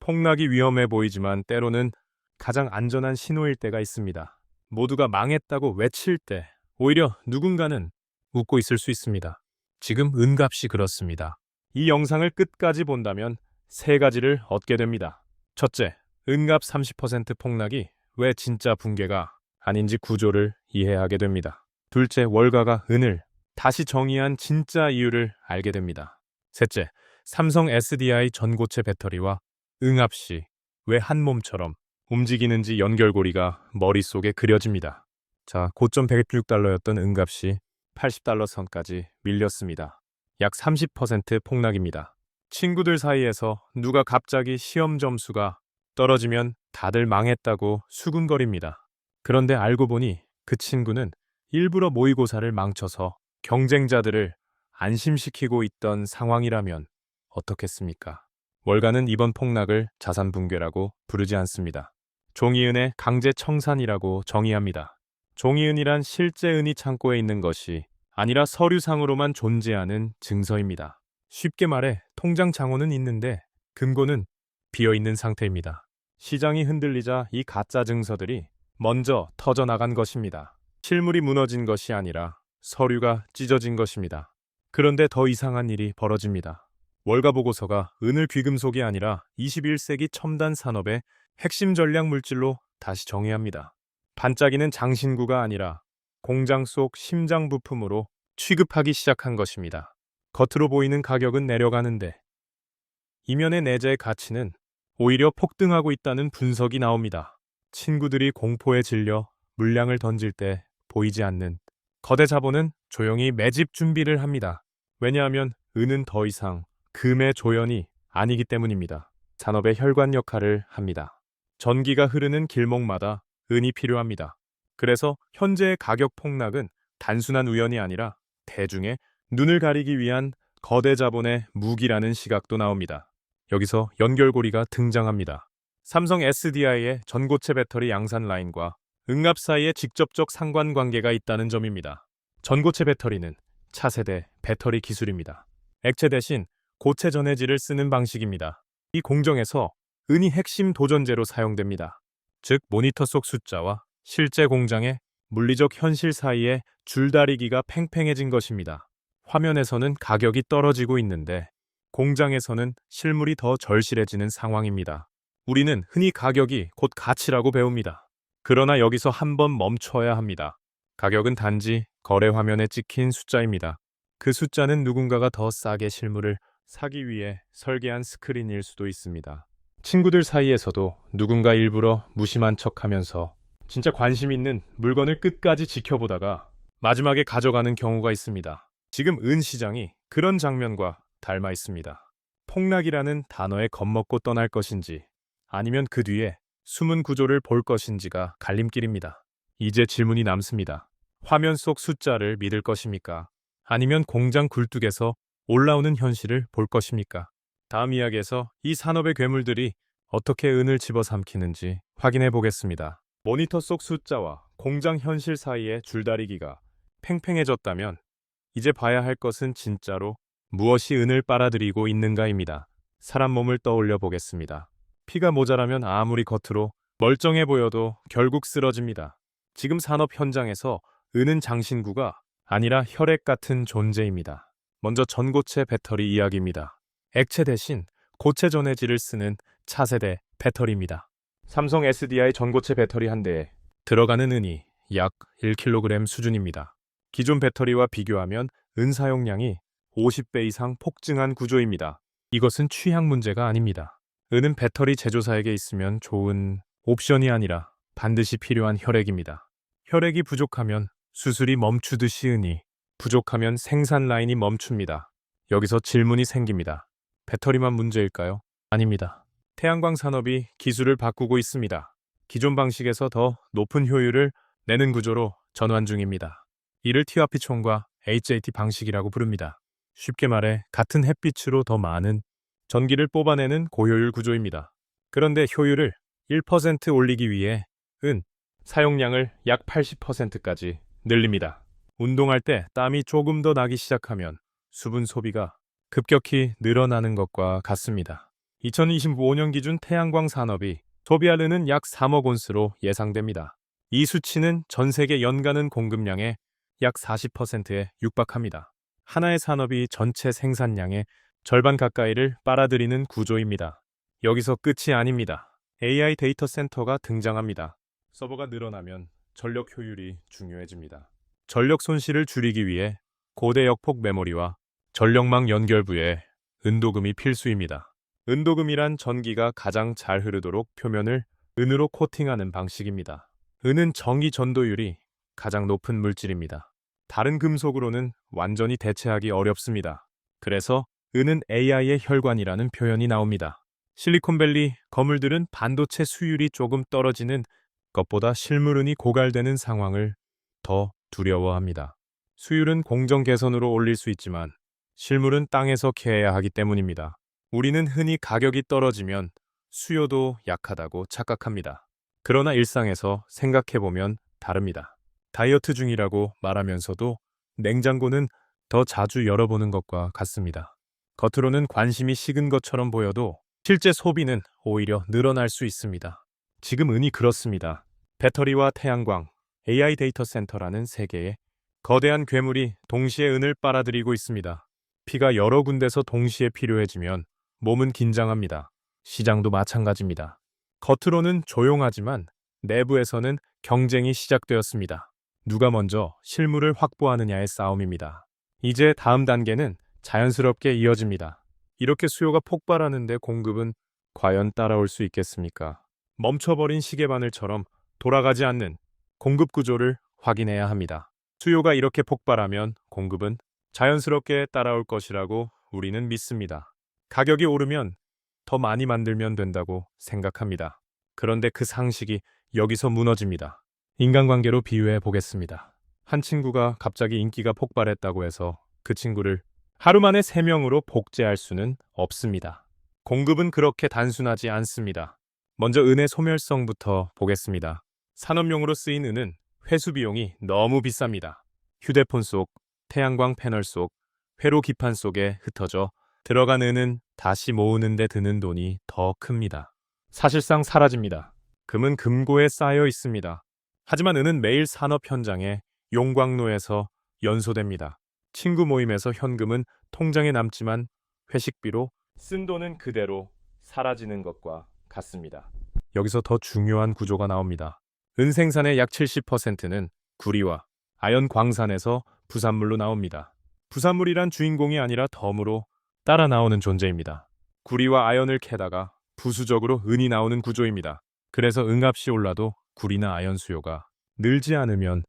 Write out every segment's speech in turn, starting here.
폭락이 위험해 보이지만 때로는 가장 안전한 신호일 때가 있습니다. 모두가 망했다고 외칠 때 오히려 누군가는 웃고 있을 수 있습니다. 지금 은값이 그렇습니다. 이 영상을 끝까지 본다면 세 가지를 얻게 됩니다. 첫째, 은갑 30% 폭락이 왜 진짜 붕괴가 아닌지 구조를 이해하게 됩니다. 둘째, 월가가 은을 다시 정의한 진짜 이유를 알게 됩니다. 셋째, 삼성 SDI 전고체 배터리와 응압시 왜 한 몸처럼 움직이는지 연결고리가 머릿속에 그려집니다. 자, 고점 106달러였던 은값이 80달러 선까지 밀렸습니다. 약 30% 폭락입니다. 친구들 사이에서 누가 갑자기 시험 점수가 떨어지면 다들 망했다고 수군거립니다. 그런데 알고 보니 그 친구는 일부러 모의고사를 망쳐서 경쟁자들을 안심시키고 있던 상황이라면 어떻겠습니까? 월가는 이번 폭락을 자산 붕괴라고 부르지 않습니다. 종이은의 강제 청산이라고 정의합니다. 종이은이란 실제 은이 창고에 있는 것이 아니라 서류상으로만 존재하는 증서입니다. 쉽게 말해 통장 잔고는 있는데 금고는 비어있는 상태입니다. 시장이 흔들리자 이 가짜 증서들이 먼저 터져나간 것입니다. 실물이 무너진 것이 아니라 서류가 찢어진 것입니다. 그런데 더 이상한 일이 벌어집니다. 월가 보고서가 은을 귀금속이 아니라 21세기 첨단 산업의 핵심 전략 물질로 다시 정의합니다. 반짝이는 장신구가 아니라 공장 속 심장 부품으로 취급하기 시작한 것입니다. 겉으로 보이는 가격은 내려가는데 이면의 내재의 가치는 오히려 폭등하고 있다는 분석이 나옵니다. 친구들이 공포에 질려 물량을 던질 때 보이지 않는 거대 자본은 조용히 매집 준비를 합니다. 왜냐하면 은은 더 이상 금의 조연이 아니기 때문입니다. 산업의 혈관 역할을 합니다. 전기가 흐르는 길목마다 은이 필요합니다. 그래서 현재의 가격 폭락은 단순한 우연이 아니라 대중의 눈을 가리기 위한 거대 자본의 무기라는 시각도 나옵니다. 여기서 연결고리가 등장합니다. 삼성 SDI의 전고체 배터리 양산 라인과 응압 사이에 직접적 상관관계가 있다는 점입니다. 전고체 배터리는 차세대 배터리 기술입니다. 액체 대신 고체 전해질을 쓰는 방식입니다. 이 공정에서 은이 핵심 도전제로 사용됩니다. 즉 모니터 속 숫자와 실제 공장의 물리적 현실 사이에 줄다리기가 팽팽해진 것입니다. 화면에서는 가격이 떨어지고 있는데 공장에서는 실물이 더 절실해지는 상황입니다. 우리는 흔히 가격이 곧 가치라고 배웁니다. 그러나 여기서 한번 멈춰야 합니다. 가격은 단지 거래 화면에 찍힌 숫자입니다. 그 숫자는 누군가가 더 싸게 실물을 사기 위해 설계한 스크린일 수도 있습니다. 친구들 사이에서도 누군가 일부러 무심한 척하면서 진짜 관심 있는 물건을 끝까지 지켜보다가 마지막에 가져가는 경우가 있습니다. 지금 은 시장이 그런 장면과 닮아 있습니다. 폭락이라는 단어에 겁먹고 떠날 것인지 아니면 그 뒤에 숨은 구조를 볼 것인지가 갈림길입니다. 이제 질문이 남습니다. 화면 속 숫자를 믿을 것입니까? 아니면 공장 굴뚝에서 올라오는 현실을 볼 것입니까? 다음 이야기에서 이 산업의 괴물들이 어떻게 은을 집어삼키는지 확인해 보겠습니다. 모니터 속 숫자와 공장 현실 사이의 줄다리기가 팽팽해졌다면 이제 봐야 할 것은 진짜로 무엇이 은을 빨아들이고 있는가입니다. 사람 몸을 떠올려 보겠습니다. 피가 모자라면 아무리 겉으로 멀쩡해 보여도 결국 쓰러집니다. 지금 산업 현장에서 은은 장신구가 아니라 혈액 같은 존재입니다. 먼저 전고체 배터리 이야기입니다. 액체 대신 고체 전해질을 쓰는 차세대 배터리입니다. 삼성 SDI 전고체 배터리 한 대에 들어가는 은이 약 1kg 수준입니다. 기존 배터리와 비교하면 은 사용량이 50배 이상 폭증한 구조입니다. 이것은 취향 문제가 아닙니다. 은은 배터리 제조사에게 있으면 좋은 옵션이 아니라 반드시 필요한 혈액입니다. 혈액이 부족하면 수술이 멈추듯이 은이 부족하면 생산 라인이 멈춥니다. 여기서 질문이 생깁니다. 배터리만 문제일까요? 아닙니다. 태양광 산업이 기술을 바꾸고 있습니다. 기존 방식에서 더 높은 효율을 내는 구조로 전환 중입니다. 이를 TRP총과 HJT 방식이라고 부릅니다. 쉽게 말해 같은 햇빛으로 더 많은 전기를 뽑아내는 고효율 구조입니다. 그런데 효율을 1% 올리기 위해 은 사용량을 약 80%까지 늘립니다. 운동할 때 땀이 조금 더 나기 시작하면 수분 소비가 급격히 늘어나는 것과 같습니다. 2025년 기준 태양광 산업이 소비할 은은 약 3억 온스로 예상됩니다. 이 수치는 전 세계 연간 공급량의 약 40%에 육박합니다. 하나의 산업이 전체 생산량의 절반 가까이를 빨아들이는 구조입니다. 여기서 끝이 아닙니다. AI 데이터 센터가 등장합니다. 서버가 늘어나면 전력 효율이 중요해집니다. 전력 손실을 줄이기 위해 고대 역폭 메모리와 전력망 연결부에 은도금이 필수입니다. 은도금이란 전기가 가장 잘 흐르도록 표면을 은으로 코팅하는 방식입니다. 은은 전기 전도율이 가장 높은 물질입니다. 다른 금속으로는 완전히 대체하기 어렵습니다. 그래서 은은 AI의 혈관이라는 표현이 나옵니다. 실리콘밸리 거물들은 반도체 수율이 조금 떨어지는 것보다 실물은이 고갈되는 상황을 더 두려워합니다. 수율은 공정 개선으로 올릴 수 있지만 실물은 땅에서 캐야 하기 때문입니다. 우리는 흔히 가격이 떨어지면 수요도 약하다고 착각합니다. 그러나 일상에서 생각해보면 다릅니다. 다이어트 중이라고 말하면서도 냉장고는 더 자주 열어보는 것과 같습니다. 겉으로는 관심이 식은 것처럼 보여도 실제 소비는 오히려 늘어날 수 있습니다. 지금 은이 그렇습니다. 배터리와 태양광, AI 데이터 센터라는 세 개의 거대한 괴물이 동시에 은을 빨아들이고 있습니다. 피가 여러 군데서 동시에 필요해지면 몸은 긴장합니다. 시장도 마찬가지입니다. 겉으로는 조용하지만 내부에서는 경쟁이 시작되었습니다. 누가 먼저 실물을 확보하느냐의 싸움입니다. 이제 다음 단계는 자연스럽게 이어집니다. 이렇게 수요가 폭발하는데 공급은 과연 따라올 수 있겠습니까? 멈춰버린 시계바늘처럼 돌아가지 않는 공급 구조를 확인해야 합니다. 수요가 이렇게 폭발하면 공급은 자연스럽게 따라올 것이라고 우리는 믿습니다. 가격이 오르면 더 많이 만들면 된다고 생각합니다. 그런데 그 상식이 여기서 무너집니다. 인간관계로 비유해 보겠습니다. 한 친구가 갑자기 인기가 폭발했다고 해서 그 친구를 하루 만에 3명으로 복제할 수는 없습니다. 공급은 그렇게 단순하지 않습니다. 먼저 은의 소멸성부터 보겠습니다. 산업용으로 쓰인 은은 회수 비용이 너무 비쌉니다. 휴대폰 속, 태양광 패널 속, 회로 기판 속에 흩어져 들어간 은은 다시 모으는 데 드는 돈이 더 큽니다. 사실상 사라집니다. 금은 금고에 쌓여 있습니다. 하지만 은은 매일 산업 현장에 용광로에서 연소됩니다. 친구 모임에서 현금은 통장에 남지만 회식비로 쓴 돈은 그대로 사라지는 것과 같습니다. 여기서 더 중요한 구조가 나옵니다. 은 생산의 약 70%는 구리와 아연 광산에서 부산물로 나옵니다. 부산물이란 주인공이 아니라 덤으로 따라 나오는 존재입니다. 구리와 아연을 캐다가 부수적으로 은이 나오는 구조입니다. 그래서 은값이 올라도 구리나 아연 수요가 늘지 않으면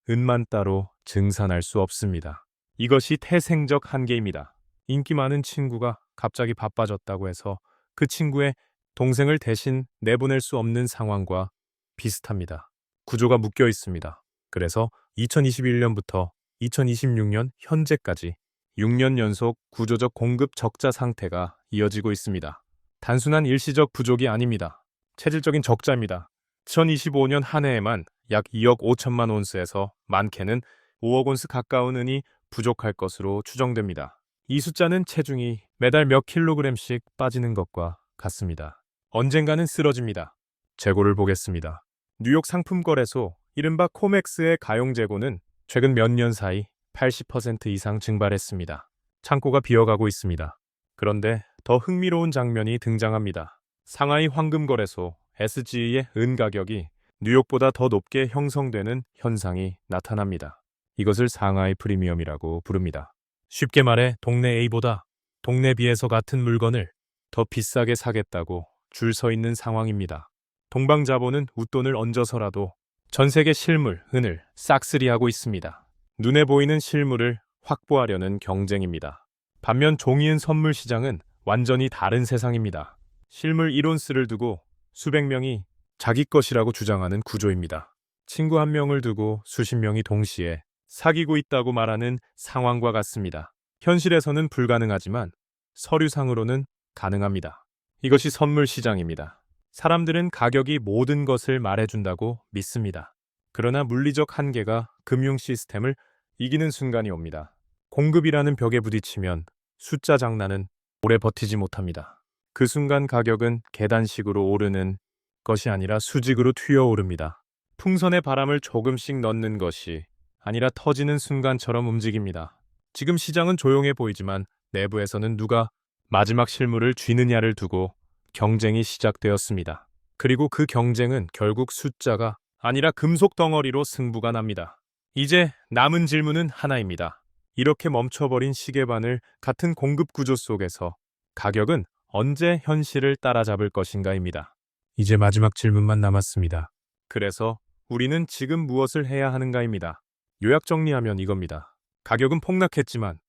은만 따로 증산할 수 없습니다. 이것이 태생적 한계입니다. 인기 많은 친구가 갑자기 바빠졌다고 해서 그 친구의 동생을 대신 내보낼 수 없는 상황과 비슷합니다. 구조가 묶여 있습니다. 그래서 2021년부터 2026년 현재까지 6년 연속 구조적 공급 적자 상태가 이어지고 있습니다. 단순한 일시적 부족이 아닙니다. 체질적인 적자입니다. 2025년 한 해에만 약 2억 5천만 온스에서 많게는 5억 온스 가까운 은이 부족할 것으로 추정됩니다. 이 숫자는 체중이 매달 몇 킬로그램씩 빠지는 것과 같습니다. 언젠가는 쓰러집니다. 재고를 보겠습니다. 뉴욕 상품거래소 이른바 코맥스의 가용 재고는 최근 몇 년 사이 80% 이상 증발했습니다. 창고가 비어가고 있습니다. 그런데 더 흥미로운 장면이 등장합니다. 상하이 황금거래소 SG의 은 가격이 뉴욕보다 더 높게 형성되는 현상이 나타납니다. 이것을 상하이 프리미엄이라고 부릅니다. 쉽게 말해 동네 A보다 동네 B에서 같은 물건을 더 비싸게 사겠다고 줄 서 있는 상황입니다. 동방자본은 웃돈을 얹어서라도 전 세계 실물, 은을 싹쓸이하고 있습니다. 눈에 보이는 실물을 확보하려는 경쟁입니다. 반면 종이은 선물 시장은 완전히 다른 세상입니다. 실물 1온스를 두고 수백 명이 자기 것이라고 주장하는 구조입니다. 친구 한 명을 두고 수십 명이 동시에 사귀고 있다고 말하는 상황과 같습니다. 현실에서는 불가능하지만 서류상으로는 가능합니다. 이것이 선물 시장입니다. 사람들은 가격이 모든 것을 말해준다고 믿습니다. 그러나 물리적 한계가 금융 시스템을 이기는 순간이 옵니다. 공급이라는 벽에 부딪히면 숫자 장난은 오래 버티지 못합니다. 그 순간 가격은 계단식으로 오르는 것이 아니라 수직으로 튀어오릅니다. 풍선에 바람을 조금씩 넣는 것이 아니라 터지는 순간처럼 움직입니다. 지금 시장은 조용해 보이지만 내부에서는 누가 마지막 실물을 쥐느냐를 두고 경쟁이 시작되었습니다. 그리고 그 경쟁은 결국 숫자가 아니라 금속 덩어리로 승부가 납니다. 이제 남은 질문은 하나입니다. 이렇게 멈춰버린 시계바늘 같은 공급 구조 속에서 가격은 언제 현실을 따라잡을 것인가입니다. 이제 마지막 질문만 남았습니다. 그래서 우리는 지금 무엇을 해야 하는가입니다. 요약 정리하면 이겁니다. 가격은 폭락했지만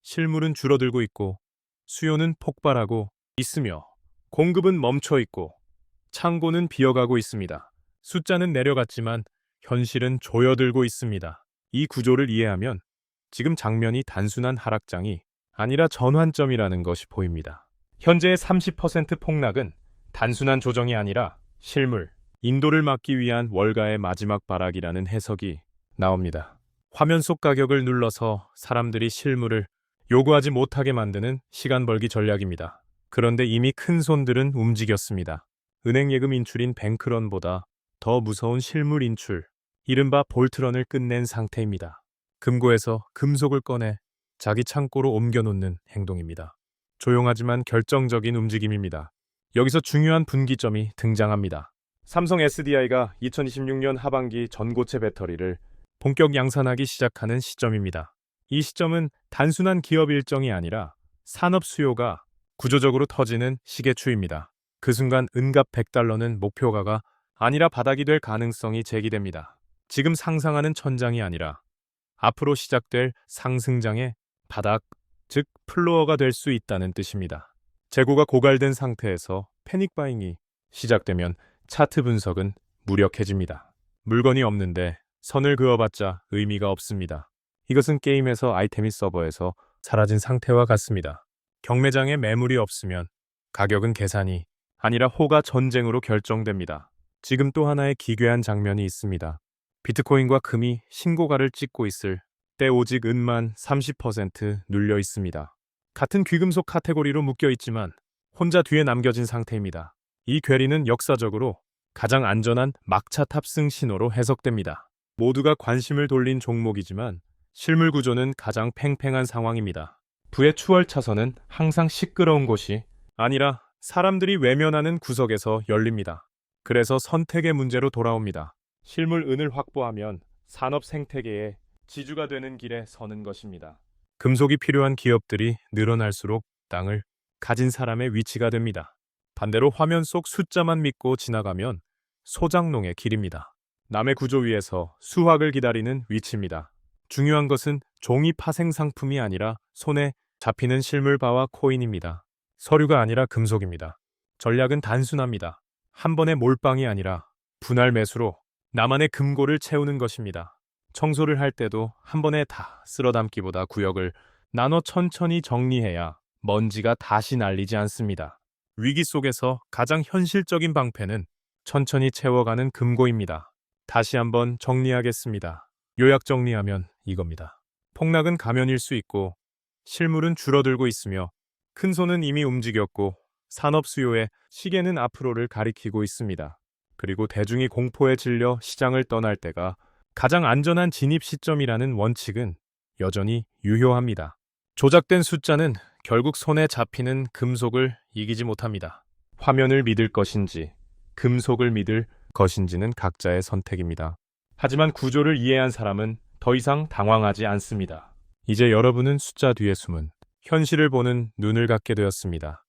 실물은 줄어들고 있고 수요는 폭발하고 있으며 공급은 멈춰 있고 창고는 비어가고 있습니다. 숫자는 내려갔지만 현실은 조여들고 있습니다. 이 구조를 이해하면 지금 장면이 단순한 하락장이 아니라 전환점이라는 것이 보입니다. 현재의 30% 폭락은 단순한 조정이 아니라 실물, 인도를 막기 위한 월가의 마지막 발악이라는 해석이 나옵니다. 화면 속 가격을 눌러서 사람들이 실물을 요구하지 못하게 만드는 시간 벌기 전략입니다. 그런데 이미 큰 손들은 움직였습니다. 은행 예금 인출인 뱅크런보다 더 무서운 실물 인출, 이른바 볼트런을 끝낸 상태입니다. 금고에서 금속을 꺼내 자기 창고로 옮겨놓는 행동입니다. 조용하지만 결정적인 움직임입니다. 여기서 중요한 분기점이 등장합니다. 삼성 SDI가 2026년 하반기 전고체 배터리를 본격 양산하기 시작하는 시점입니다. 이 시점은 단순한 기업 일정이 아니라 산업 수요가 구조적으로 터지는 시계추입니다. 그 순간 은갑 $100는 목표가가 아니라 바닥이 될 가능성이 제기됩니다. 지금 상상하는 천장이 아니라 앞으로 시작될 상승장의 바닥, 즉 플로어가 될 수 있다는 뜻입니다. 재고가 고갈된 상태에서 패닉 바잉이 시작되면 차트 분석은 무력해집니다. 물건이 없는데 선을 그어봤자 의미가 없습니다. 이것은 게임에서 아이템이 서버에서 사라진 상태와 같습니다. 경매장에 매물이 없으면 가격은 계산이 아니라 호가 전쟁으로 결정됩니다. 지금 또 하나의 기괴한 장면이 있습니다. 비트코인과 금이 신고가를 찍고 있을 때 오직 은만 30% 눌려 있습니다. 같은 귀금속 카테고리로 묶여 있지만 혼자 뒤에 남겨진 상태입니다. 이 괴리는 역사적으로 가장 안전한 막차 탑승 신호로 해석됩니다. 모두가 관심을 돌린 종목이지만 실물 구조는 가장 팽팽한 상황입니다. 부의 추월 차선은 항상 시끄러운 곳이 아니라 사람들이 외면하는 구석에서 열립니다. 그래서 선택의 문제로 돌아옵니다. 실물 은을 확보하면 산업 생태계의 지주가 되는 길에 서는 것입니다. 금속이 필요한 기업들이 늘어날수록 땅을 가진 사람의 위치가 됩니다. 반대로 화면 속 숫자만 믿고 지나가면 소장농의 길입니다. 남의 구조 위에서 수확을 기다리는 위치입니다. 중요한 것은 종이 파생 상품이 아니라 손에 잡히는 실물바와 코인입니다. 서류가 아니라 금속입니다. 전략은 단순합니다. 한 번의 몰빵이 아니라 분할 매수로 나만의 금고를 채우는 것입니다. 청소를 할 때도 한 번에 다 쓸어 담기보다 구역을 나눠 천천히 정리해야 먼지가 다시 날리지 않습니다. 위기 속에서 가장 현실적인 방패는 천천히 채워가는 금고입니다. 다시 한번 정리하겠습니다. 요약 정리하면 이겁니다. 폭락은 가면일 수 있고 실물은 줄어들고 있으며 큰 손은 이미 움직였고 산업 수요의 시계는 앞으로를 가리키고 있습니다. 그리고 대중이 공포에 질려 시장을 떠날 때가 가장 안전한 진입 시점이라는 원칙은 여전히 유효합니다. 조작된 숫자는 결국 손에 잡히는 금속을 이기지 못합니다. 화면을 믿을 것인지 금속을 믿을 것인지는 각자의 선택입니다. 하지만 구조를 이해한 사람은 더 이상 당황하지 않습니다. 이제 여러분은 숫자 뒤에 숨은 현실을 보는 눈을 갖게 되었습니다.